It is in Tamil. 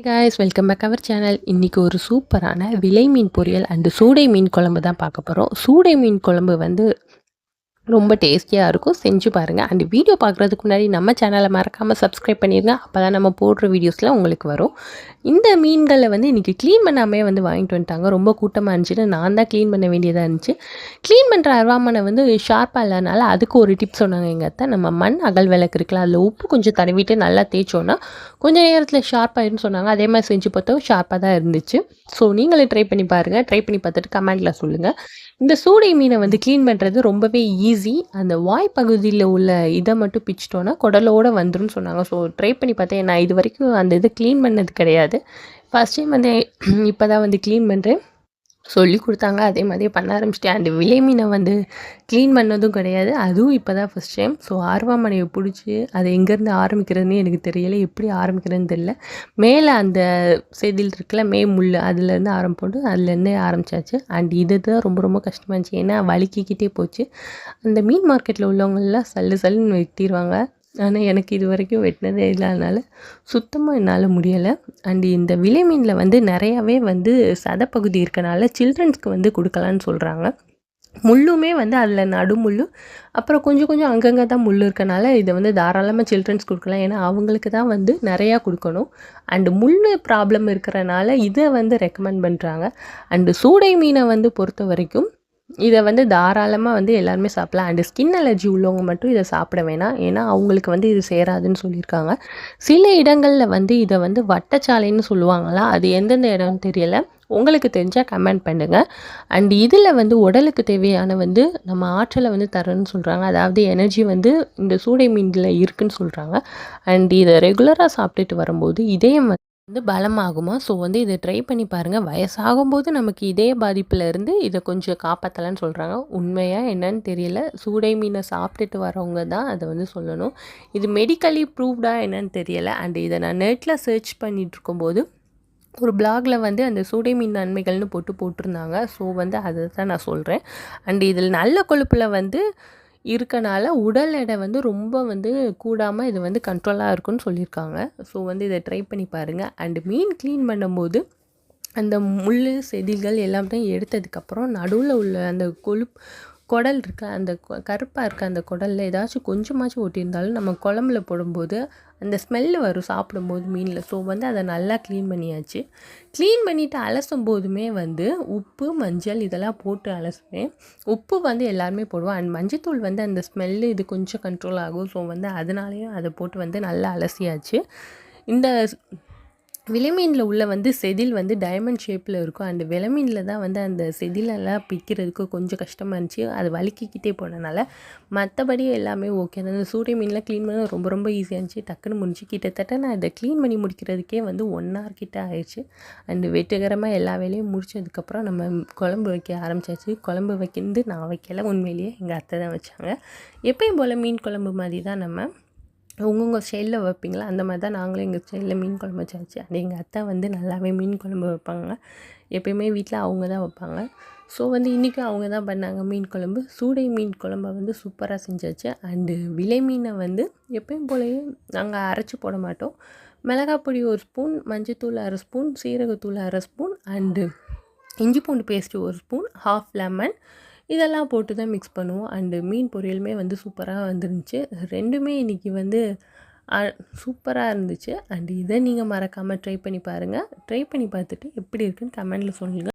Guys welcome back our channel. இன்றைக்கி ஒரு சூப்பரான விலை மீன் பொரியல் அண்டு சூடை மீன் குழம்பு தான் பார்க்க போகிறோம். சூடை மீன் குழம்பு வந்து ரொம்ப டேஸ்டியாக இருக்கும். செஞ்சு பாருங்கள். அண்ட் வீடியோ பார்க்குறதுக்கு முன்னாடி நம்ம சேனலை மறக்காமல் சப்ஸ்கிரைப் பண்ணிடுங்க. அப்போ தான் நம்ம போடுற வீடியோஸ்லாம் உங்களுக்கு வரும். இந்த மீன்களை வந்து இன்றைக்கி க்ளீன் பண்ணாமே வந்து வாங்கிட்டு வந்துட்டாங்க. ரொம்ப கூட்டமாக இருந்துச்சுன்னு நான் தான் க்ளீன் பண்ண வேண்டியதாக இருந்துச்சு. க்ளீன் பண்ணுற அருவாமனை வந்து ஷார்ப்பாக இல்லாதனால அதுக்கு ஒரு டிப் சொன்னாங்க எங்கள் அத்தை. நம்ம மண் அகல் விளக்கு இருக்குல்ல, அதில் உப்பு கொஞ்சம் தடவிட்டு நல்லா தேய்ச்சோன்னா கொஞ்சம் நேரத்தில் ஷார்ப்பாகிடுன்னு சொன்னாங்க. அதே மாதிரி செஞ்சு பார்த்தோம், ஷார்ப்பாக தான் இருந்துச்சு. ஸோ நீங்களே ட்ரை பண்ணி பாருங்கள். ட்ரை பண்ணி பார்த்துட்டு கமெண்ட்டில் சொல்லுங்கள். இந்த சூடை மீனை வந்து க்ளீன் பண்ணுறது ரொம்பவே ஈஸி. அந்த வாய் பகுதியில் உள்ள இதை மட்டும் பிச்சிட்டோன்னா குடலோடு வந்துடும் சொன்னாங்க. ஸோ ட்ரை பண்ணி பார்த்தேன். நான் இது வரைக்கும் அந்த இதை க்ளீன் பண்ணது கிடையாது. ஃபஸ்ட் டைம் வந்து இப்போ தான் வந்து க்ளீன் பண்ணுறேன். சொல்லி கொடுத்தாங்க, அதே மாதிரி பண்ண ஆரம்பிச்சிட்டேன். அண்டு விலை மீனை வந்து க்ளீன் பண்ணதும் கிடையாது. அதுவும் இப்போ தான் ஃபஸ்ட் டைம். ஸோ ஆர்வாமனையை பிடிச்சி அதை எங்கேருந்து ஆரம்பிக்கிறதுன்னு எனக்கு தெரியலை. எப்படி ஆரம்பிக்கிறதுன்னு தெரியல. மேலே அந்த செதில் இருக்குல்ல, முள், அதுலேருந்து ஆரம்பிப்போட்டு அதுலேருந்தே ஆரம்பித்தாச்சு. அண்ட் இது தான் ரொம்ப ரொம்ப கஷ்டமாக இருந்துச்சு. ஏன்னா வலிக்கிக்கிட்டே போச்சு. அந்த மீன் மார்க்கெட்டில் உள்ளவங்களாம் சல்லுன்னு வெட்டிடுவாங்க. ஆனால் எனக்கு இது வரைக்கும் வெட்டினதே இல்லாதனால சுத்தமாக என்னால் முடியலை. அண்டு இந்த விலை மீனில் வந்து நிறையாவே வந்து சதைப்பகுதி இருக்கனால சில்ட்ரன்ஸ்க்கு வந்து கொடுக்கலான்னு சொல்கிறாங்க. முள்ளுமே வந்து அதில் நடுமுள், அப்புறம் கொஞ்சம் கொஞ்சம் அங்கங்கே தான் முள் இருக்கனால இதை வந்து தாராளமாக சில்ட்ரன்ஸ் கொடுக்கலாம். ஏன்னா அவங்களுக்கு தான் வந்து நிறையா கொடுக்கணும். அண்டு முள் ப்ராப்ளம் இருக்கிறனால இதை வந்து ரெக்கமெண்ட் பண்ணுறாங்க. அண்டு சூடை மீனை வந்து பொறுத்த வரைக்கும் இதை வந்து தாராளமாக வந்து எல்லாருமே சாப்பிட்லாம். அண்டு ஸ்கின் அலர்ஜி உள்ளவங்க மட்டும் இதை சாப்பிட வேணாம். ஏன்னா அவங்களுக்கு வந்து இது சேராதுன்னு சொல்லியிருக்காங்க. சில இடங்களில் வந்து இதை வந்து வட்டச்சாலைன்னு சொல்லுவாங்களா, அது எந்தெந்த இடம்னு தெரியலை. உங்களுக்கு தெரிஞ்சால் கமெண்ட் பண்ணுங்கள். அண்ட் இதில் வந்து உடலுக்கு தேவையான வந்து நம்ம ஆற்றலை வந்து தரணும்னு சொல்கிறாங்க. அதாவது எனர்ஜி வந்து இந்த சூடை மீனில் இருக்குதுன்னு சொல்கிறாங்க. அண்ட் இதை ரெகுலராக சாப்பிட்டுட்டு வரும்போது இதயம் வந்து பலமாகுமா. ஸோ வந்து இதை ட்ரை பண்ணி பாருங்கள். வயசாகும்போது நமக்கு இதே பாதிப்புலேருந்து இதை கொஞ்சம் காப்பாற்றலான்னு சொல்கிறாங்க. உண்மையாக என்னன்னு தெரியல. சூடை மீனை சாப்பிட்டுட்டு வரவங்க தான் அதை வந்து சொல்லணும். இது மெடிக்கலி ப்ரூவ்டா என்னன்னு தெரியலை. அண்ட் இதை நான் நெட்டில் சர்ச் பண்ணிகிட்டு இருக்கும்போது ஒரு பிளாகில் வந்து அந்த சூடை மீன் நன்மைகள்னு போட்டிருந்தாங்க. ஸோ வந்து அதை தான் நான் சொல்கிறேன். அண்ட் இதில் நல்ல கொழுப்பில் வந்து இருக்கனால உடல் எடை வந்து ரொம்ப வந்து கூடாமல் இது வந்து கண்ட்ரோலாக இருக்குன்னு சொல்லியிருக்காங்க. ஸோ வந்து இதை ட்ரை பண்ணி பாருங்கள். அண்டு மீன் க்ளீன் பண்ணும்போது அந்த முள் செதில்கள் எல்லாத்தையும் எடுத்ததுக்கப்புறம் நடுவில் உள்ள அந்த குடல் இருக்க அந்த கருப்பாக இருக்க அந்த குடலில் ஏதாச்சும் கொஞ்சமாச்சும் ஒட்டியிருந்தாலும் நம்ம குழம்புல போடும்போது அந்த ஸ்மெல்லு வரும் சாப்பிடும்போது மீனில். ஸோ வந்து அதை நல்லா க்ளீன் பண்ணியாச்சு. க்ளீன் பண்ணிவிட்டு அலசும் போதுமே வந்து உப்பு, மஞ்சள் இதெல்லாம் போட்டு அலசுவேன். உப்பு வந்து எல்லாருமே போடுவோம். அண்ட் மஞ்சத்தூள் வந்து அந்த ஸ்மெல்லு இது கொஞ்சம் கண்ட்ரோல் ஆகும். ஸோ வந்து அதனாலேயும் அதை போட்டு வந்து நல்லா அலசியாச்சு. இந்த விலைமீனில் உள்ள வந்து செதில் வந்து டைமண்ட் ஷேப்பில் இருக்கும். அண்டு விலைமீனில் தான் வந்து அந்த செதிலெல்லாம் பிக்கிறதுக்கு கொஞ்சம் கஷ்டமாக இருந்துச்சு. அது வலிக்கிக்கிட்டே போனனால மற்றபடி எல்லாமே ஓகே. அந்த சூடை மீன்லாம் க்ளீன் பண்ண ரொம்ப ரொம்ப ஈஸியாக இருந்துச்சு. டக்குன்னு முடிஞ்சு கிட்டத்தட்ட நான் இதை க்ளீன் பண்ணி முடிக்கிறதுக்கே வந்து 1 hour கிட்ட ஆயிடுச்சு. அண்டு வெற்றிகரமாக எல்லா வேலையும் முடிச்சதுக்கப்புறம் நம்ம குழம்பு வைக்க ஆரம்பித்தாச்சு. குழம்பு வைக்கிறது நான் வைக்கல, உண்மையிலேயே எங்கள் அத்தை தான் வச்சாங்க. எப்பயும் போல் மீன் குழம்பு மாதிரி தான் நம்ம உங்கவுங்க ஸ்டைலில் வைப்பீங்களா, அந்த மாதிரி தான் நாங்களும் எங்கள் ஸ்டைலில் மீன் குழம்பு வச்சாச்சு. அண்ட் எங்கள் அத்தை வந்து நல்லாவே மீன் குழம்பு வைப்பாங்க. எப்பயுமே வீட்டில் அவங்க தான் வைப்பாங்க. ஸோ வந்து இன்றைக்கும் அவங்க தான் பண்ணாங்க மீன் குழம்பு. சூடை மீன் குழம்பை வந்து சூப்பராக செஞ்சாச்சு. அண்டு விலை மீனை வந்து எப்பயும் போலவே நாங்கள் அரைச்சி போட மாட்டோம். மிளகாய் பொடி 1 ஸ்பூன், மஞ்சத்தூள் 1/2 ஸ்பூன், சீரகத்தூள் 1/2 ஸ்பூன், அண்டு இஞ்சி பூண்டு பேஸ்ட்டு 1 ஸ்பூன், 1/2 லெமன் இதெல்லாம் போட்டு தான் மிக்ஸ் பண்ணுவோம். அண்டு மீன் பொரியலுமே வந்து சூப்பராக வந்துருந்துச்சு. ரெண்டுமே இன்றைக்கி வந்து சூப்பராக இருந்துச்சு. அண்டு இதை நீங்கள் மறக்காமல் ட்ரை பண்ணி பாருங்கள். ட்ரை பண்ணி பார்த்துட்டு எப்படி இருக்குன்னு கமெண்டில் சொல்லுங்கள்.